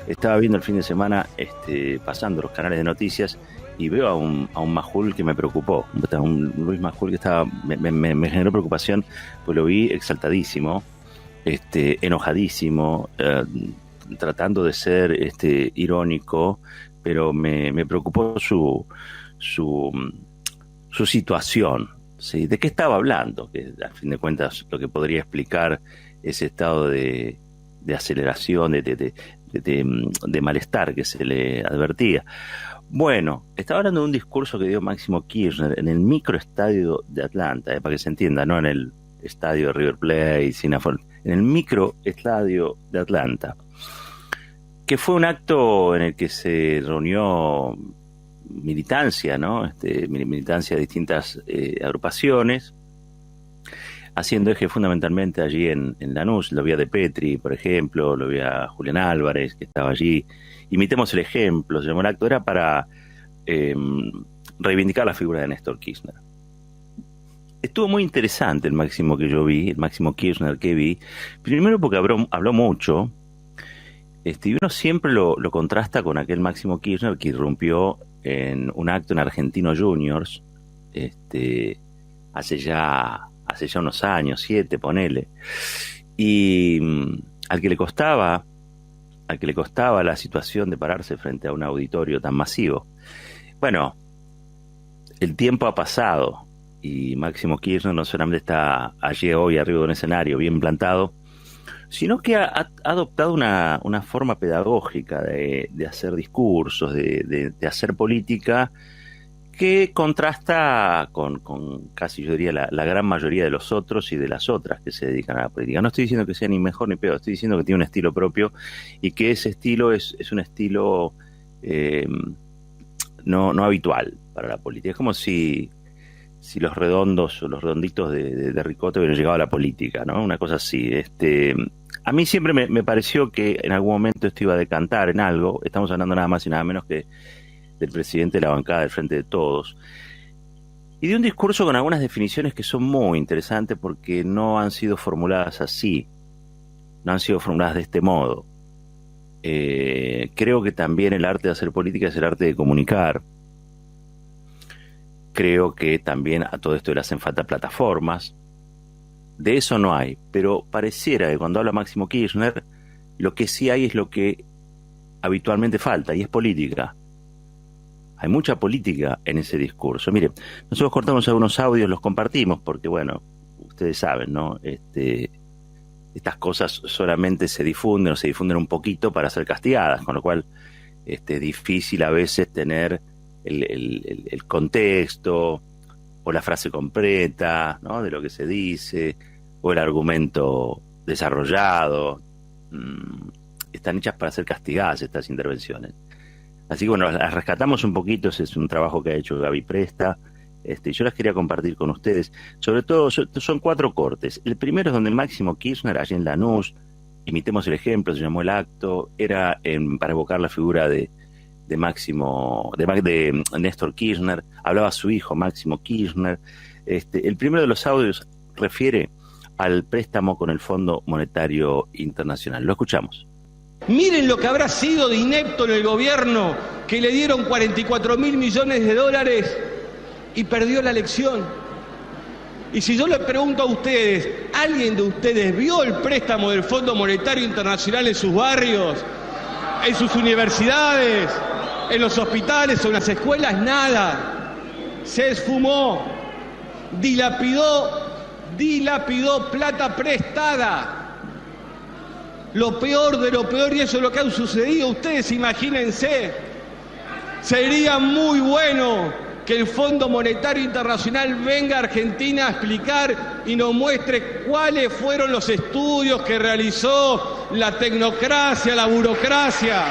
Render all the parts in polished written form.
Estaba viendo el fin de semana, pasando los canales de noticias y veo a un Majul que me preocupó, un Luis Majul que me generó preocupación, pues lo vi exaltadísimo, enojadísimo, tratando de ser irónico, pero me preocupó su situación, ¿sí? ¿De qué estaba hablando? Que al fin de cuentas lo que podría explicar ese estado de aceleración, de malestar que se le advertía. Bueno, estaba hablando de un discurso que dio Máximo Kirchner en el microestadio de Atlanta, para que se entienda, no en el estadio de River Plate, en el microestadio de Atlanta, que fue un acto en el que se reunió militancia, ¿no? Militancia de distintas agrupaciones, haciendo eje fundamentalmente allí en Lanús. Lo vi a De Petri, por ejemplo, lo vi a Julián Álvarez, que estaba allí. Imitemos el ejemplo, se llamó el acto, era para reivindicar la figura de Néstor Kirchner. Estuvo muy interesante el Máximo que yo vi, el Máximo Kirchner que vi, primero porque habló mucho, y uno siempre lo contrasta con aquel Máximo Kirchner que irrumpió en un acto en Argentinos Juniors, hace ya unos años, 7, ponele, y al que le costaba la situación de pararse frente a un auditorio tan masivo. Bueno, el tiempo ha pasado y Máximo Kirchner no solamente está allí hoy arriba de un escenario bien plantado, sino que ha adoptado una forma pedagógica de hacer discursos, de hacer política, que contrasta con casi, yo diría, la gran mayoría de los otros y de las otras que se dedican a la política. No estoy diciendo que sea ni mejor ni peor, estoy diciendo que tiene un estilo propio y que ese estilo es un estilo no habitual para la política. Es como si los redondos o los redonditos de Ricota hubieran llegado a la política, ¿no? Una cosa así. A mí siempre me pareció que en algún momento esto iba a decantar en algo. Estamos hablando nada más y nada menos que del presidente de la bancada del Frente de Todos, y de un discurso con algunas definiciones que son muy interesantes porque no han sido formuladas así, no han sido formuladas de este modo. Creo que también el arte de hacer política es el arte de comunicar. Creo que también a todo esto le hacen falta plataformas. De eso no hay, pero pareciera que cuando habla Máximo Kirchner, lo que sí hay es lo que habitualmente falta, y es política. Hay mucha política en ese discurso. Mire, nosotros cortamos algunos audios, los compartimos, porque bueno, ustedes saben, ¿no? Estas cosas solamente se difunden o se difunden un poquito para ser castigadas, con lo cual es difícil a veces tener el contexto o la frase completa, ¿no?, de lo que se dice, o el argumento desarrollado. Están hechas para ser castigadas estas intervenciones. Así que bueno, las rescatamos un poquito. Ese es un trabajo que ha hecho Gaby Presta. Yo las quería compartir con ustedes. Sobre todo, son 4 cortes. El primero es donde Máximo Kirchner, allí en Lanús, imitemos el ejemplo, se llamó el acto, era para evocar la figura de Néstor Kirchner. Hablaba su hijo, Máximo Kirchner. El primero de los audios refiere al préstamo con el Fondo Monetario Internacional. Lo escuchamos. Miren lo que habrá sido de inepto en el gobierno, que le dieron 44.000 millones de dólares y perdió la elección. Y si yo le pregunto a ustedes, ¿alguien de ustedes vio el préstamo del Fondo Monetario Internacional en sus barrios, en sus universidades, en los hospitales o en las escuelas? Nada. Se esfumó, dilapidó plata prestada. Lo peor de lo peor, y eso es lo que ha sucedido. Ustedes imagínense, sería muy bueno que el Fondo Monetario Internacional venga a Argentina a explicar y nos muestre cuáles fueron los estudios que realizó la tecnocracia, la burocracia.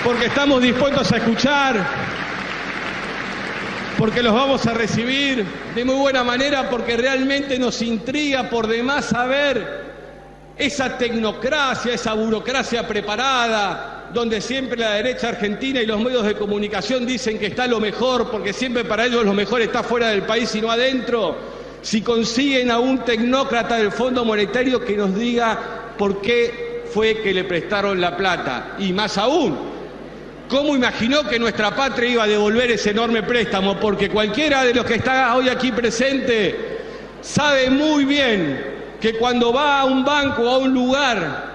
Porque estamos dispuestos a escuchar, porque los vamos a recibir de muy buena manera, porque realmente nos intriga por demás saber esa tecnocracia, esa burocracia preparada, donde siempre la derecha argentina y los medios de comunicación dicen que está lo mejor, porque siempre para ellos lo mejor está fuera del país y no adentro. Si consiguen a un tecnócrata del Fondo Monetario que nos diga por qué fue que le prestaron la plata. Y más aún, ¿cómo imaginó que nuestra patria iba a devolver ese enorme préstamo? Porque cualquiera de los que está hoy aquí presente sabe muy bien que cuando va a un banco o a un lugar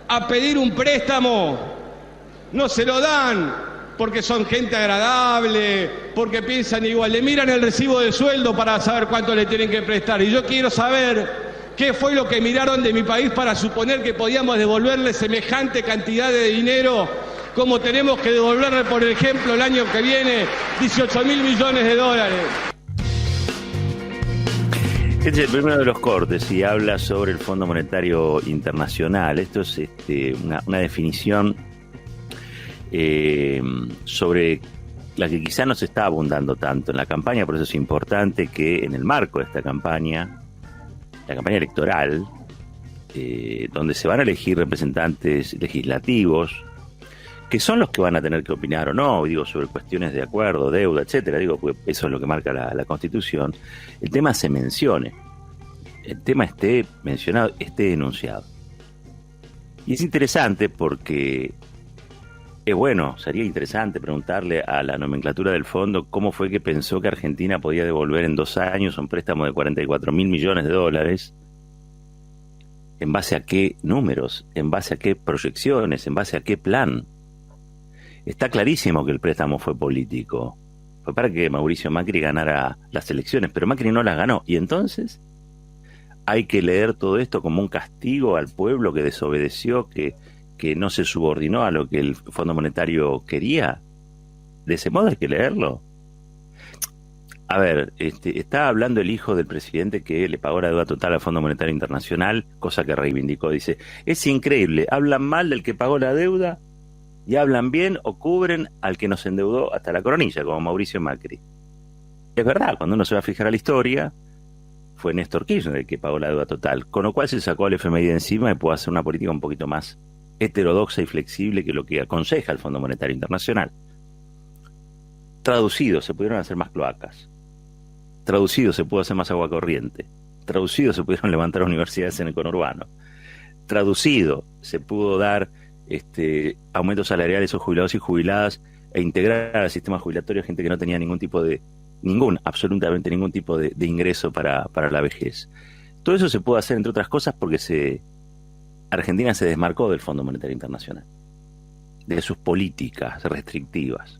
a pedir un préstamo, no se lo dan porque son gente agradable, porque piensan igual, le miran el recibo de sueldo para saber cuánto le tienen que prestar. Y yo quiero saber qué fue lo que miraron de mi país para suponer que podíamos devolverle semejante cantidad de dinero, como tenemos que devolverle, por ejemplo, el año que viene, 18.000 millones de dólares. Este es el primero de los cortes y habla sobre el Fondo Monetario Internacional. Esto es una definición sobre la que quizá no se está abundando tanto en la campaña, por eso es importante que en el marco de esta campaña, la campaña electoral, donde se van a elegir representantes legislativos, que son los que van a tener que opinar o no, digo, sobre cuestiones de acuerdo, deuda, etcétera, digo, porque eso es lo que marca la Constitución, el tema se mencione, el tema esté mencionado, esté enunciado. Y es interesante porque sería interesante preguntarle a la nomenclatura del fondo cómo fue que pensó que Argentina podía devolver en 2 años un préstamo de 44.000 millones de dólares, en base a qué números, en base a qué proyecciones, en base a qué plan. Está clarísimo que el préstamo fue político, fue para que Mauricio Macri ganara las elecciones, pero Macri no las ganó, y entonces hay que leer todo esto como un castigo al pueblo que desobedeció, que no se subordinó a lo que el Fondo Monetario quería. De ese modo hay que leerlo. A ver, está hablando el hijo del presidente que le pagó la deuda total al Fondo Monetario Internacional, cosa que reivindicó. Dice, es increíble, hablan mal del que pagó la deuda y hablan bien o cubren al que nos endeudó hasta la coronilla, como Mauricio Macri. Es verdad, cuando uno se va a fijar a la historia, fue Néstor Kirchner el que pagó la deuda total, con lo cual se sacó al FMI de encima y pudo hacer una política un poquito más heterodoxa y flexible que lo que aconseja el Fondo Monetario Internacional. Traducido, se pudieron hacer más cloacas. Traducido, se pudo hacer más agua corriente. Traducido, se pudieron levantar universidades en el conurbano. Traducido, se pudo dar aumentos salariales a jubilados y jubiladas e integrar al sistema jubilatorio gente que no tenía absolutamente ningún tipo de ingreso para la vejez. Todo eso se pudo hacer, entre otras cosas, porque Argentina se desmarcó del Fondo Monetario Internacional, de sus políticas restrictivas.